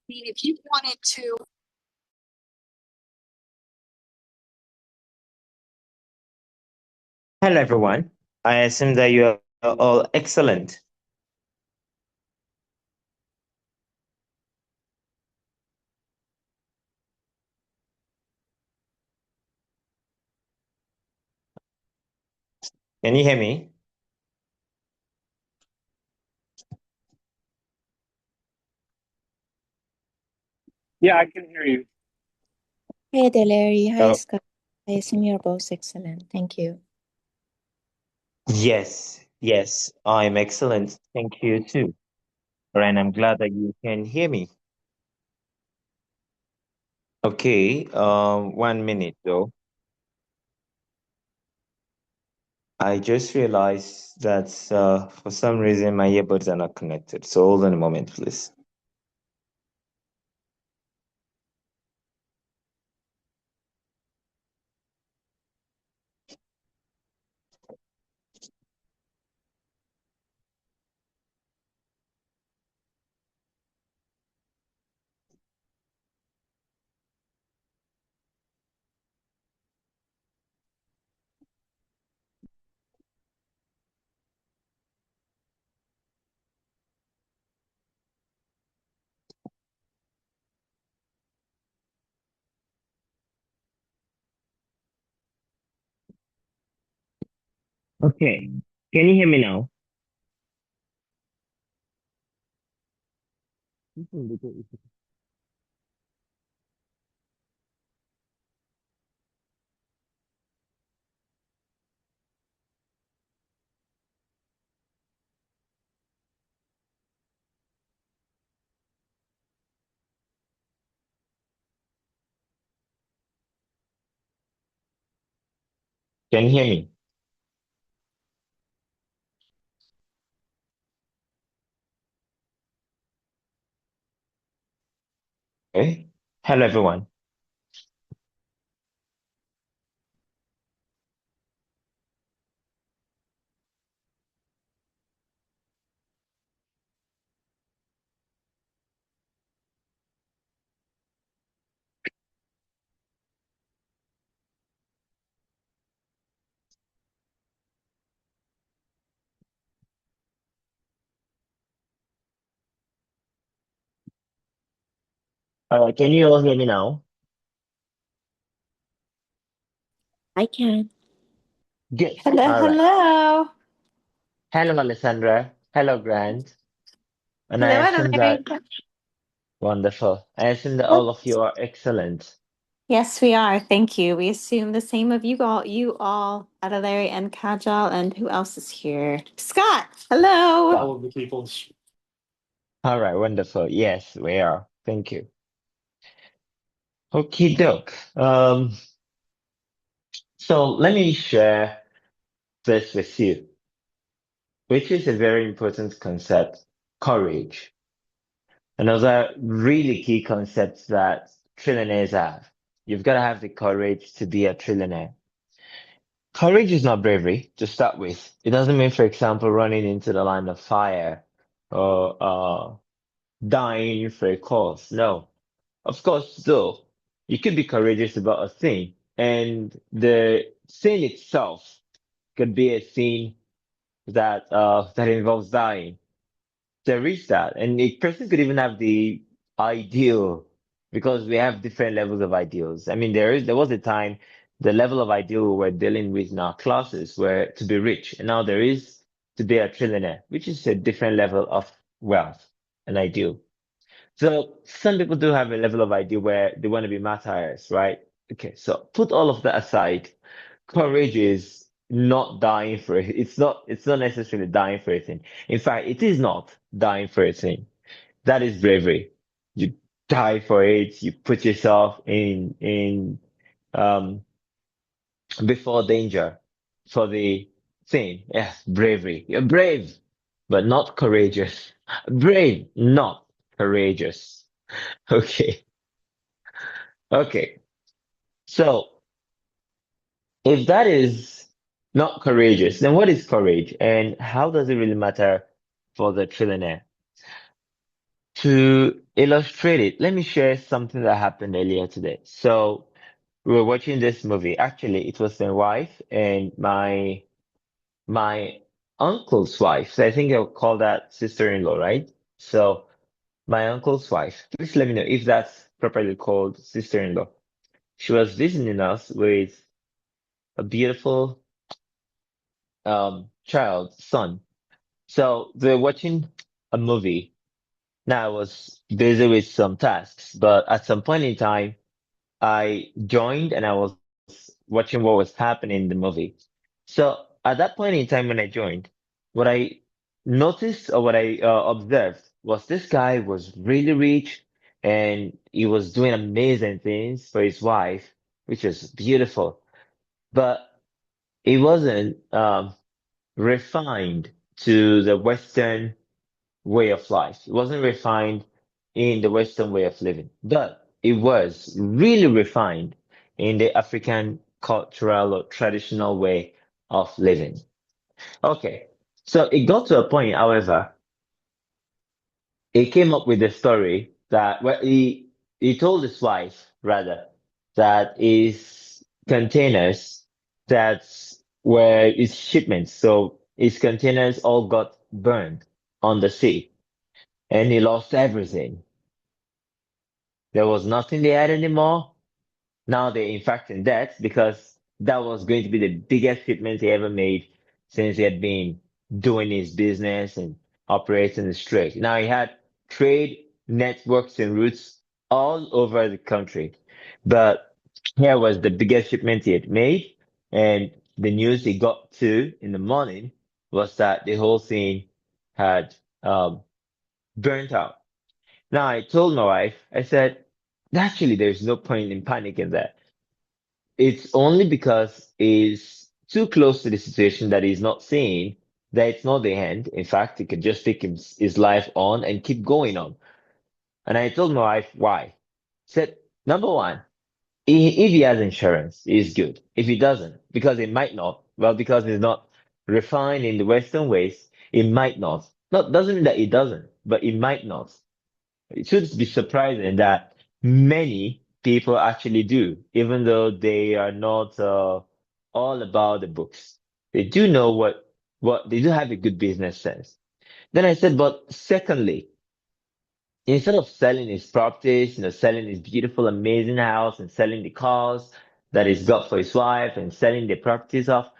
mean, if you wanted to. Hello, everyone. I assume that you are all excellent. Can you hear me? Yeah, I can hear you. Hi, Adelere. Hi, Oh, Scott. I assume you're both excellent. Thank you. yes, I'm excellent. Thank you too. And I'm glad that you can hear me. Okay, 1 minute though. I just realized that for some reason my earbuds are not connected. So hold on a moment, please. Okay, can you hear me now? Can you hear me? Okay. Hello, everyone. All right, can you all hear me now? I can. Good. Hello, All right. hello. Hello, Alessandra. Hello, Grant. And I Hello, assume Adelere. that wonderful. I assume that all of you are excellent. Yes, we are. Thank you. We assume the same of you all, Adelere and Kajal, and who else is here? Scott. Hello. All of the people. All right, wonderful. Yes, we are. Thank you. Okay, doc. So let me share this with you, which is a very important concept, courage. Another really key concept that trillionaires have. You've got to have the courage to be a trillionaire. Courage is not bravery to start with. It doesn't mean, for example, running into the line of fire or dying for a cause. No. Of course, though, you could be courageous about a thing, and the thing itself could be a thing that involves dying. There is that, and a person could even have the ideal because we have different levels of ideals. I mean, there was a time the level of ideal we were dealing with in our classes were to be rich, and now there is to be a trillionaire, which is a different level of wealth and ideal. So some people do have a level of idea where they want to be martyrs, right? Okay, so put all of that aside. Courage is not dying for it. It's not necessarily dying for a thing. In fact, it is not dying for a thing. That is bravery. You die for it, you put yourself in um before danger for the thing. Yes, bravery. You're brave, but not courageous. Brave, not courageous. Okay. Okay. So if that is not courageous, then what is courage and how does it really matter for the trillionaire? To illustrate it, let me share something that happened earlier today. So we were watching this movie. Actually, it was my wife and my uncle's wife. So I think I'll call that sister-in-law, right? So my uncle's wife. Please let me know if that's properly called sister-in-law. She was visiting us with a beautiful child, son. So they're watching a movie. Now I was busy with some tasks, but at some point in time, I joined and I was watching what was happening in the movie. So at that point in time when I joined, what I noticed or what I observed was this guy was really rich and he was doing amazing things for his wife, which was beautiful, but he wasn't refined to the Western way of life. It wasn't refined in the Western way of living, but it was really refined in the African cultural or traditional way of living. Okay. So it got to a point, however, he came up with a story that well, he told his wife rather that his containers that's where his shipments, so his containers all got burned on the sea and he lost everything. There was nothing they had anymore. Now they're in fact in debt because that was going to be the biggest shipment he ever made since he had been doing his business and operating the trade. Now he had trade networks and routes all over the country, but here was the biggest shipment he had made, and the news he got to in the morning was that the whole thing had burnt out. Now I told my wife, I said, actually, there's no point in panicking there. It's only because he's too close to the situation that he's not seeing that it's not the end. In fact, he could just take his life on and keep going on. And I told my wife why. Said, number one, if he has insurance, he's good. If he doesn't, because he might not, well, because he's not refined in the Western ways, he might not. Not doesn't mean that he doesn't, but he might not. It should be surprising that many people actually do, even though they are not all about the books. They do know what they do have a good business sense. Then I said, but secondly, instead of selling his properties, selling his beautiful, amazing house and selling the cars that he's got for his wife and selling the properties off,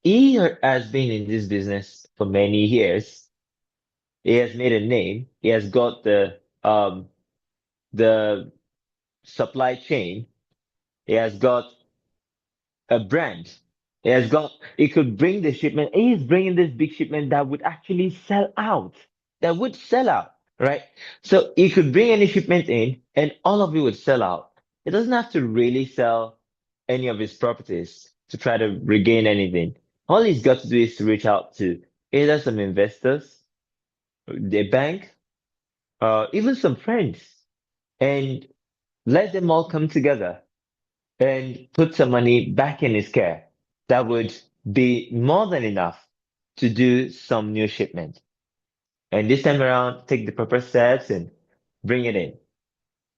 he has been in this business for many years. He has made a name. He has got the supply chain. He has got a brand. He could bring the shipment. He is bringing this big shipment that would actually sell out, that would sell out, right? So he could bring any shipment in and all of it would sell out. He doesn't have to really sell any of his properties to try to regain anything. All he's got to do is to reach out to either some investors, the bank, even some friends, and let them all come together and put some money back in his care. That would be more than enough to do some new shipment. And this time around, take the proper steps and bring it in.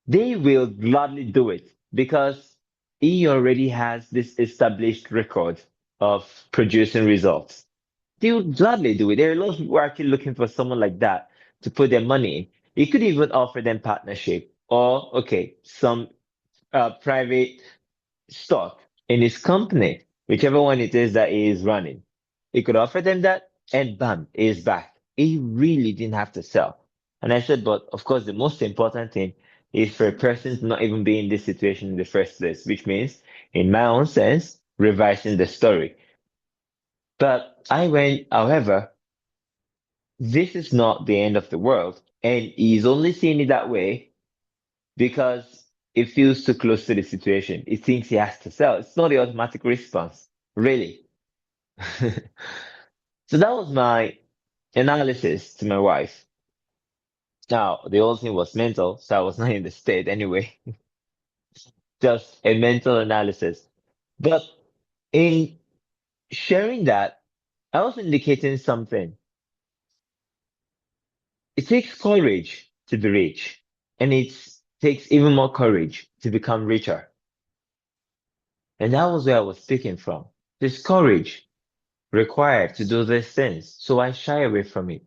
They will gladly do it because he already has this established record of producing results. They would gladly do it. There are a lot of people who are actually looking for someone like that to put their money in. You could even offer them partnership or, okay, some private stock in his company, whichever one it is that he is running. He could offer them that and bam, he is back. He really didn't have to sell. And I said, but of course, the most important thing is for a person to not even be in this situation in the first place, which means, in my own sense, revising the story. But I went, however, this is not the end of the world. And he's only seeing it that way because it feels too close to the situation. It thinks he has to sell. It's not the automatic response, really. So that was my analysis to my wife. Now, the whole thing was mental, so I was not in the state anyway, just a mental analysis. But in sharing that, I was indicating something. It takes courage to be rich, and it takes even more courage to become richer. And that was where I was speaking from. There's courage required to do these things. So I shy away from it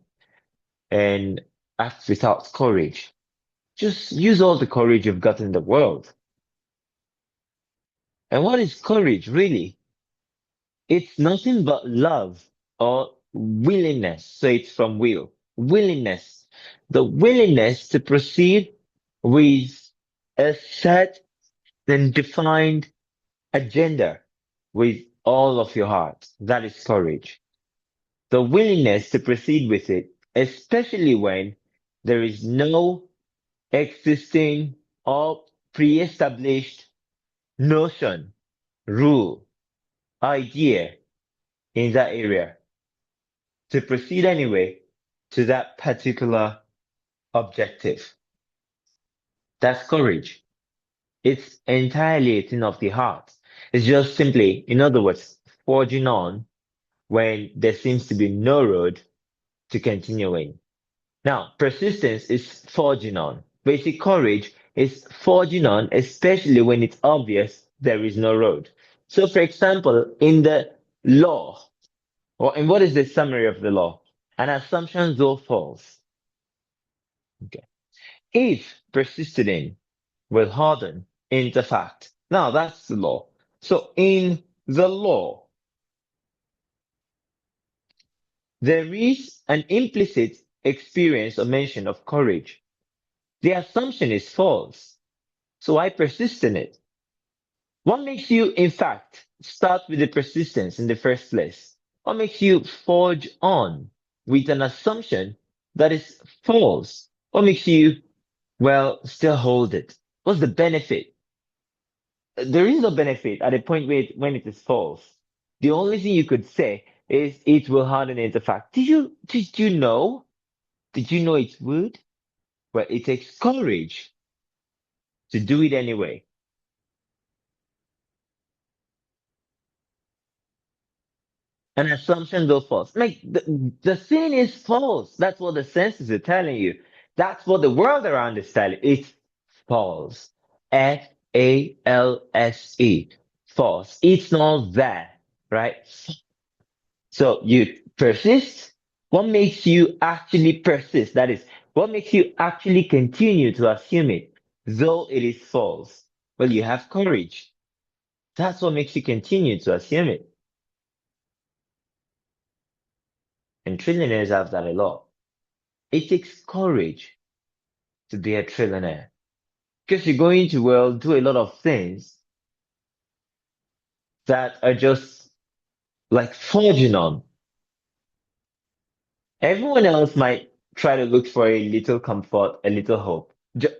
and act without courage. Just use all the courage you've got in the world. And what is courage really? It's nothing but love or willingness. So it's from will. Willingness. The willingness to proceed with a set and defined agenda with all of your heart. That is courage. The willingness to proceed with it, especially when there is no existing or pre-established notion, rule, idea in that area, to proceed anyway to that particular objective. That's courage. It's entirely a thing of the heart. It's just simply, in other words, forging on when there seems to be no road to continuing. Now, persistence is forging on. Basic courage is forging on, especially when it's obvious there is no road. So, for example, in the law, or in what is the summary of the law? An assumption though false. Okay. If persisted in will harden into fact. Now that's the law. So in the law, there is an implicit experience or mention of courage. The assumption is false. So I persist in it. What makes you, in fact, start with the persistence in the first place? What makes you forge on with an assumption that is false? What makes you, well, still hold it? What's the benefit? There is no benefit at a point when it is false. The only thing you could say is it will harden into fact. Did you know? Did you know it would? Well, it takes courage to do it anyway. An assumption though false. Like the thing is false. That's what the senses are telling you. That's what the world around is telling you. It's false. False. False. It's not there, right? So you persist. What makes you actually persist? That is, what makes you actually continue to assume it, though it is false? Well, you have courage. That's what makes you continue to assume it. And trillionaires have that a lot. It takes courage to be a trillionaire. Because you go into the world, do a lot of things that are just like forging on. Everyone else might try to look for a little comfort, a little hope.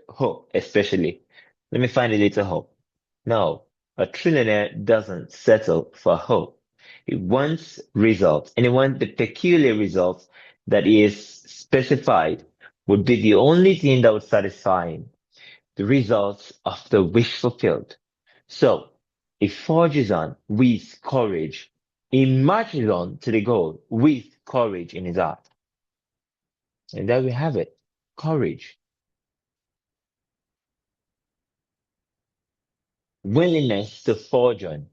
Hope, especially. Let me find a little hope. No, a trillionaire doesn't settle for hope. It wants results, and it wants the peculiar results that is specified would be the only thing that would satisfy him. The results of the wish fulfilled. So, it forges on with courage. He marches on to the goal with courage in his heart. And there we have it. Courage. Willingness to forge on.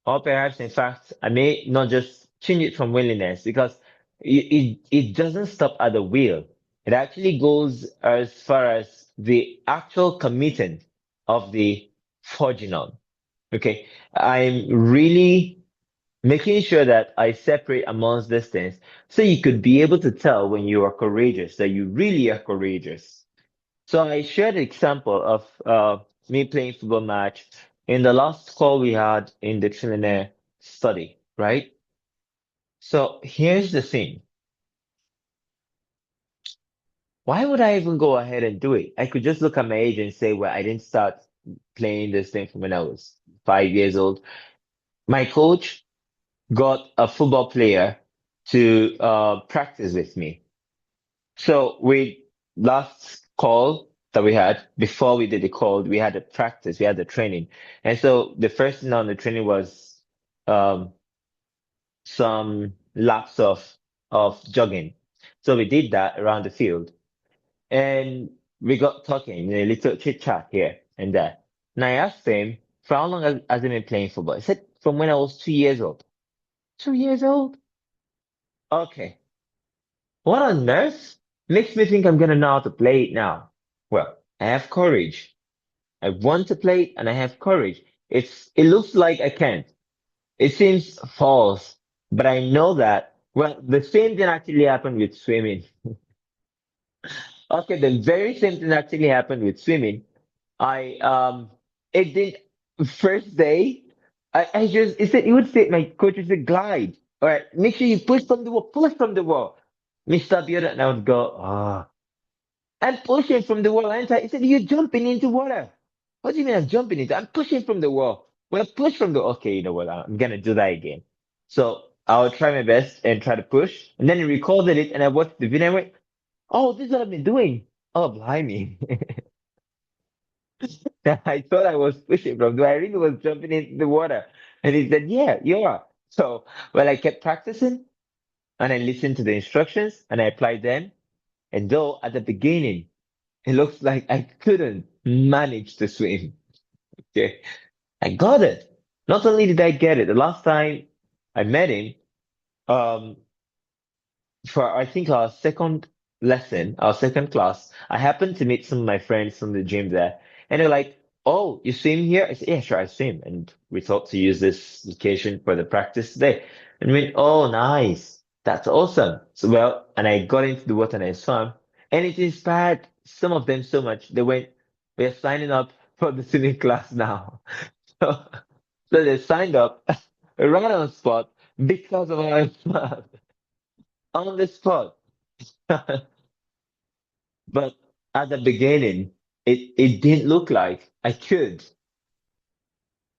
Or perhaps, in fact, I may not just change it from willingness because it doesn't stop at the will. It actually goes as far as the actual committing of the forging on. Okay. I'm really making sure that I separate amongst these things so you could be able to tell when you are courageous, that you really are courageous. So I shared an example of me playing football match in the last call we had in the Trillionaire study, right? So here's the thing. Why would I even go ahead and do it? I could just look at my age and say, well, I didn't start playing this thing from when I was 5 years old. My coach got a football player to practice with me. So we last call that we had before we did the call, we had a practice, we had the training. And so the first thing on the training was um some laps of jogging. So we did that around the field. and we got talking, a little chit chat here and there. And I asked him, for how long has he been playing football? He said, from when I was 2 years old. 2 years old? Okay. What on earth makes me think I'm gonna know how to play it now? Well, I have courage. I want to play it and I have courage. It looks like I can't. It seems false, but I know that. Well, the same thing actually happened with swimming. Okay, the very same thing actually happened with swimming. I it did first day. I just it said it would say my coach would say glide. All right, make sure you push from the wall. Mr. Bioda and I would go, I'm pushing from the wall. And he said, you're jumping into water. What do you mean I'm jumping into? I'm pushing from the wall. Well, push from the okay, you know what? I'm gonna do that again. So I'll try my best and try to push. And then he recorded it and I watched the video and went, oh, this is what I've been doing. Oh, blimey. I thought I was pushing from the I really was jumping into the water. And he said, yeah, you are. So, well, I kept practicing and I listened to the instructions and I applied them. And though at the beginning, it looks like I couldn't manage to swim. Okay. I got it. Not only did I get it, the last time I met him, um, for I think our second lesson, our second class, I happened to meet some of my friends from the gym there, and they're like, "Oh, you swim here?" I said, "Yeah, sure, I swim." And we thought to use this location for the practice today. And we went, "Oh, nice, that's awesome." So well, and I got into the water and I swam, and it inspired some of them so much. They went, "We're signing up for the swimming class now." So, so they signed up right on the spot because of our swam on the spot. But at the beginning, it didn't look like I could,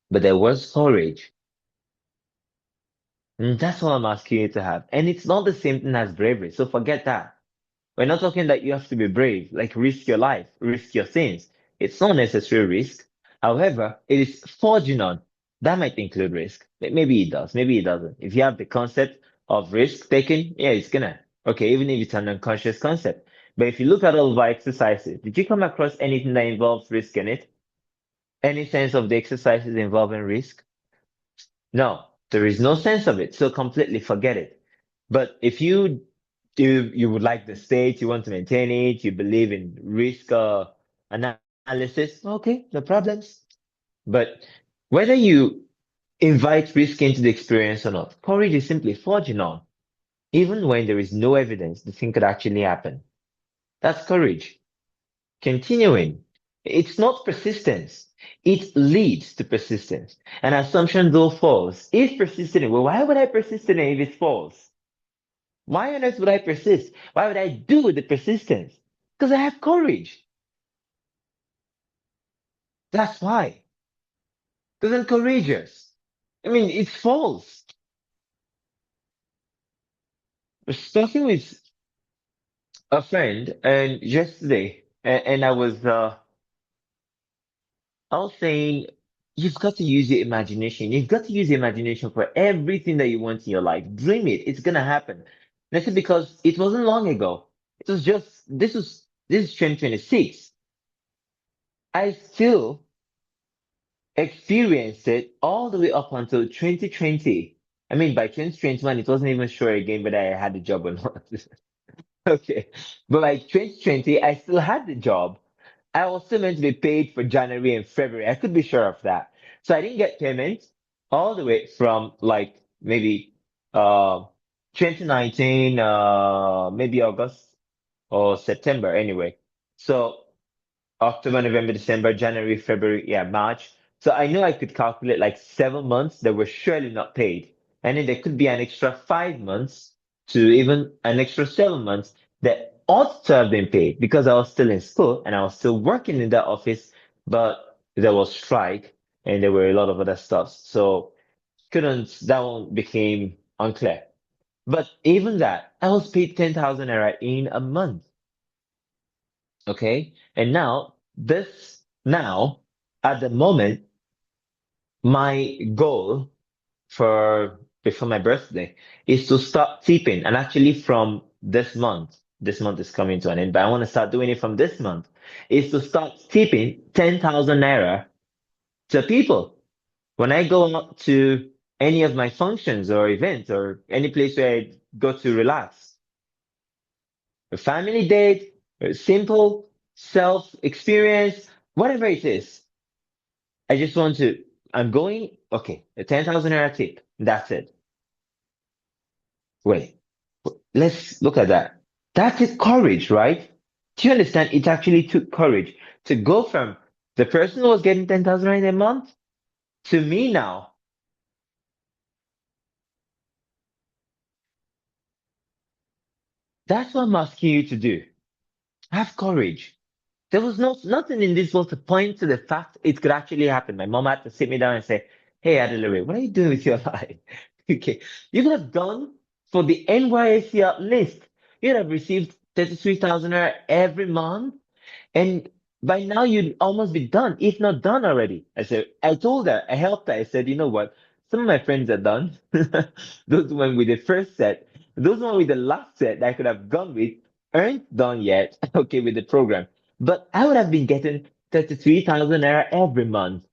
but there was courage. And that's what I'm asking you to have. And it's not the same thing as bravery. So forget that. We're not talking that you have to be brave, like risk your life, risk your things. It's not necessary risk. However, it is forging on. That might include risk. Maybe it does, maybe it doesn't. If you have the concept of risk taking, yeah, it's gonna. Okay, even if it's an unconscious concept. But if you look at all of our exercises, did you come across anything that involves risk in it? Any sense of the exercises involving risk? No, there is no sense of it. So completely forget it. But if you would like the state, you want to maintain it, you believe in risk analysis, okay, no problems. But whether you invite risk into the experience or not, courage is simply forging on, even when there is no evidence the thing could actually happen. That's courage. Continuing. It's not persistence. It leads to persistence. An assumption though false. If persistent, well, why would I persist in it if it's false? Why on earth would I persist? Why would I do the persistence? Because I have courage. That's why. Because I'm courageous. I mean, it's false. I was talking with a friend and yesterday, and I was saying, you've got to use your imagination. You've got to use your imagination for everything that you want in your life. Dream it. It's gonna happen. And I said because it wasn't long ago. It was just this is 2026. I still experienced it all the way up until 2020. I mean, by 2021, it wasn't even sure again whether I had a job or not. Okay. But by 2020, I still had the job. I was still meant to be paid for January and February. I could be sure of that. So I didn't get payment all the way from like maybe uh 2019, maybe August or September anyway. So October, November, December, January, February, yeah, March. So I knew I could calculate like 7 months that were surely not paid. And then there could be an extra 5 months to even an extra 7 months that ought to have been paid because I was still in school and I was still working in that office, but there was strike and there were a lot of other stuff. So that one became unclear. But even that, I was paid 10,000 naira in a month. Okay. And now, at the moment, my goal for before my birthday is to start tipping. And actually from this month, this month is coming to an end, but I want to start doing it from this month, is to start tipping 10,000 naira to people. When I go out to any of my functions or events or any place where I go to relax, a family date, a simple self experience, whatever it is, I just want to, I'm going, okay, a 10,000 naira tip. That's it. Wait, let's look at that. That is courage, right? Do you understand? It actually took courage to go from the person who was getting 10,000 right a month to me now. That's what I'm asking you to do. Have courage. There was nothing in this world to point to the fact it could actually happen. My mom had to sit me down and say, "Hey, Adelere, what are you doing with your life?" Okay, you could have gone for the NYSC at least. You'd have received 33,000 every month. And by now you'd almost be done, if not done already. I told her, I helped her. I said, you know what? Some of my friends are done. Those one with the first set, those one with the last set that I could have gone with aren't done yet. Okay, with the program. But I would have been getting 33,000 naira every month.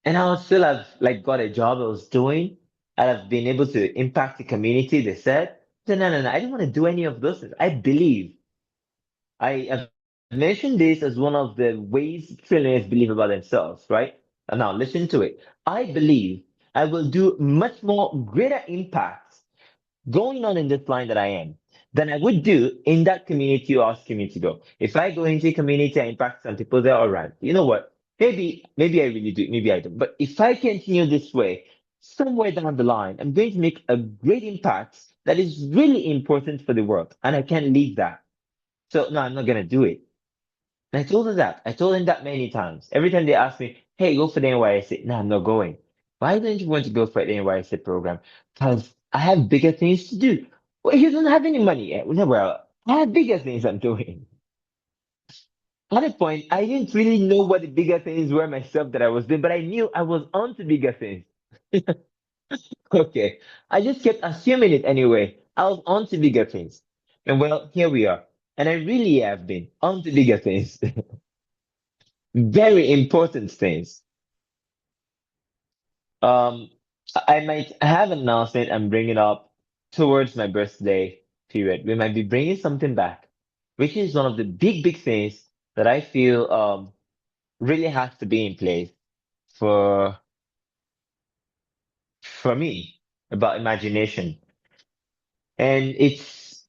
And I would still have like got a job I was doing. I'd have been able to impact the community, they said. So no, no, no. I didn't want to do any of those things. I believe I have mentioned this as one of the ways trillionaires believe about themselves, right? And now listen to it. I believe I will do much more greater impacts going on in this line that I am than I would do in that community you're asking me to go. If I go into a community and impact some people there, all right. You know what? Maybe I really do, maybe I don't. But if I continue this way, somewhere down the line, I'm going to make a great impact that is really important for the world. And I can't leave that. So no, I'm not gonna do it. And I told her that. I told him that many times. Every time they ask me, "Hey, go for the NYSC." No, I'm not going. Why don't you want to go for the NYSC program? Because I have bigger things to do. Well, you don't have any money yet. Well, I have bigger things I'm doing. At a point, I didn't really know what the bigger things were myself that I was doing, but I knew I was on to bigger things. Okay. I just kept assuming it anyway. I was on to bigger things. And well, here we are. And I really have been on to bigger things. Very important things. Um, I might have an announcement I'm bringing up towards my birthday period. We might be bringing something back, which is one of the big things that I feel really has to be in place for for me about imagination. And it's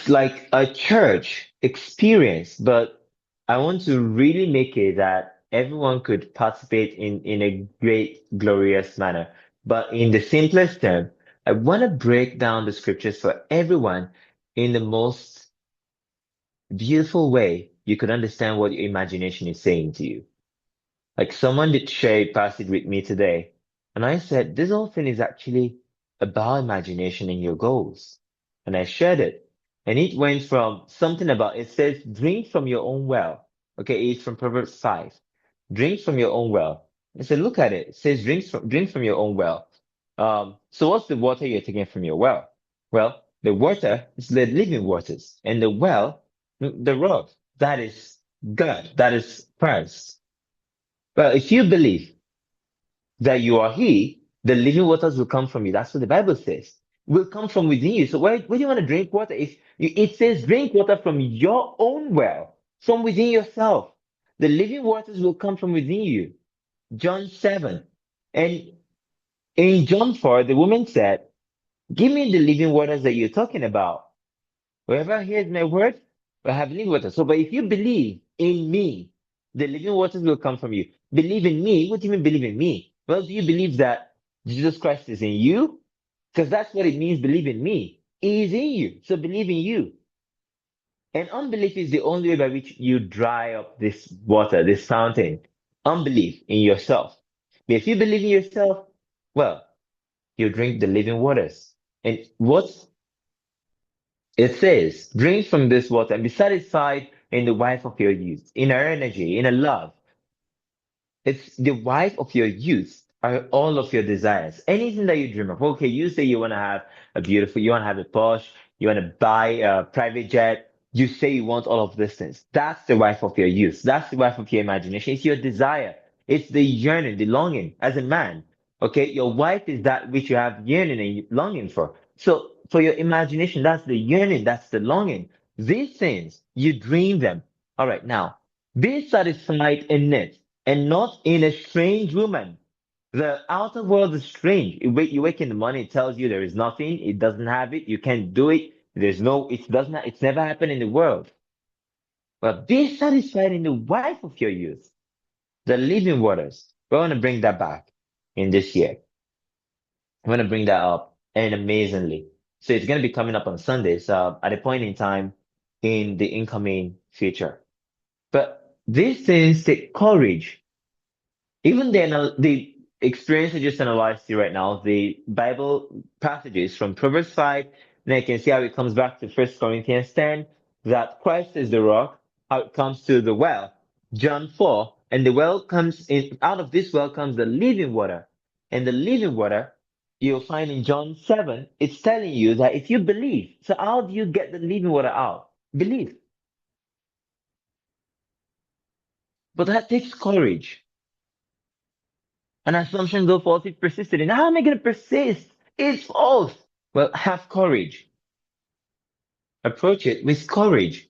like a church experience, but I want to really make it that everyone could participate in a great, glorious manner. But in the simplest term, I want to break down the scriptures for everyone in the most beautiful way you could understand what your imagination is saying to you. Like someone did share a passage with me today, and I said, this whole thing is actually about imagination and your goals. And I shared it. And it went from something about, it says, drink from your own well. Okay, it's from Proverbs 5. Drink from your own well. I said, look at it. It says, drink from your own well. So what's the water you're taking from your well? Well, the water is the living waters, and the well, the rock. That is God. That is Christ. Well, if you believe that you are He, the living waters will come from you. That's what the Bible says. Will come from within you. So where do you want to drink water? It says drink water from your own well, from within yourself. The living waters will come from within you. John 7. And in John 4, the woman said, give me the living waters that you're talking about. Whoever hears my word will have living water. So, but if you believe in me, the living waters will come from you. Believe in me. What do you mean believe in me? Well, do you believe that Jesus Christ is in you? Because that's what it means, believe in me. He is in you. So believe in you. And unbelief is the only way by which you dry up this water, this fountain. Unbelief in yourself. But if you believe in yourself, well, you drink the living waters. And what it says, drink from this water and be satisfied in the wife of your youth, in her energy, in her love. It's the wife of your youth. are all of your desires. Anything that you dream of. Okay, you say you want to have you want to have a Porsche, you want to buy a private jet. You say you want all of these things. That's the wife of your youth. That's the wife of your imagination. It's your desire. It's the yearning, the longing as a man. Okay, your wife is that which you have yearning and longing for. So for your imagination, that's the yearning, that's the longing. These things, you dream them. All right, now be satisfied in it and not in a strange woman. The outer world is strange. You wake in the morning, it tells you there is nothing, it doesn't have it, you can't do it, it does not, it's never happened in the world. But be satisfied in the wife of your youth, the living waters. We want to bring that back in this year. I want to bring that up and amazingly. So it's going to be coming up on Sundays, at a point in time in the incoming future. But these things take courage. Even the experience I just analyzed here right now, the Bible passages from Proverbs 5, and I can see how it comes back to First Corinthians 10, that Christ is the rock, how it comes to the well, John 4, and the well comes in, out of this well comes the living water. And the living water, you'll find in John 7, it's telling you that if you believe, so how do you get the living water out? Believe. But that takes courage. An assumption though false if persisted in. How am I going to persist? It's false. Well, have courage. Approach it with courage.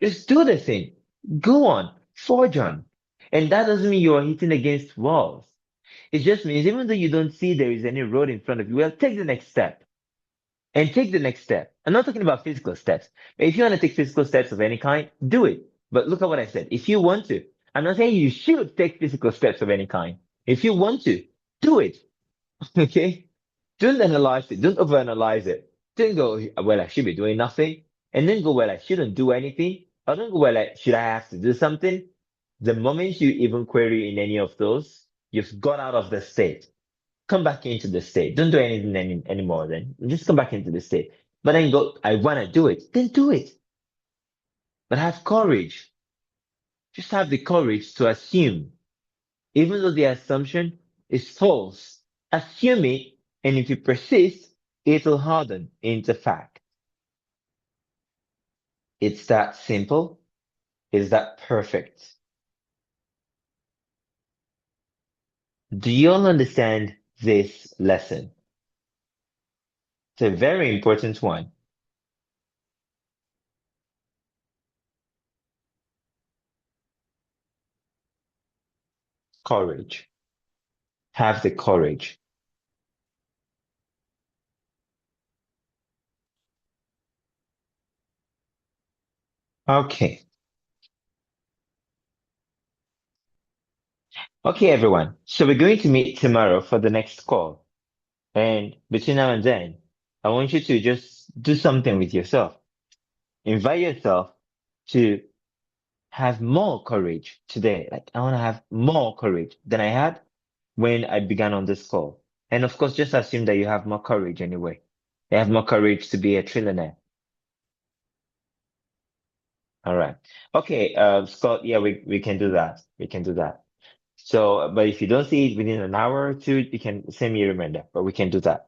Just do the thing. Go on. Forge on. And that doesn't mean you are hitting against walls. It just means even though you don't see there is any road in front of you, well, take the next step. And take the next step. I'm not talking about physical steps. But if you want to take physical steps of any kind, do it. But look at what I said. If you want to, I'm not saying you should take physical steps of any kind. If you want to, do it. Okay? Don't analyze it. Don't overanalyze it. Don't go, well, I should be doing nothing. And then go, well, I shouldn't do anything. Or don't go, well, should I have to do something? The moment you even query in any of those, you've got out of the state. Come back into the state. Don't do anything anymore then. Just come back into the state. But then go, I want to do it. Then do it. But have courage. Just have the courage to assume. Even though the assumption is false, assume it, and if you persist, it'll harden into fact. It's that simple. It's that perfect. Do you all understand this lesson? It's a very important one. Courage. Have the courage. Okay. Okay, everyone. So we're going to meet tomorrow for the next call. And between now and then, I want you to just do something with yourself. Invite yourself to have more courage today. Like, I want to have more courage than I had when I began on this call. And of course, just assume that you have more courage anyway. You have more courage to be a trillionaire. All right. Okay, Scott, yeah, we can do that. We can do that. So, but if you don't see it within an hour or two, you can send me a reminder, but we can do that.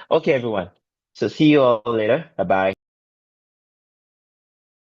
Okay, everyone. So see you all later. Bye bye.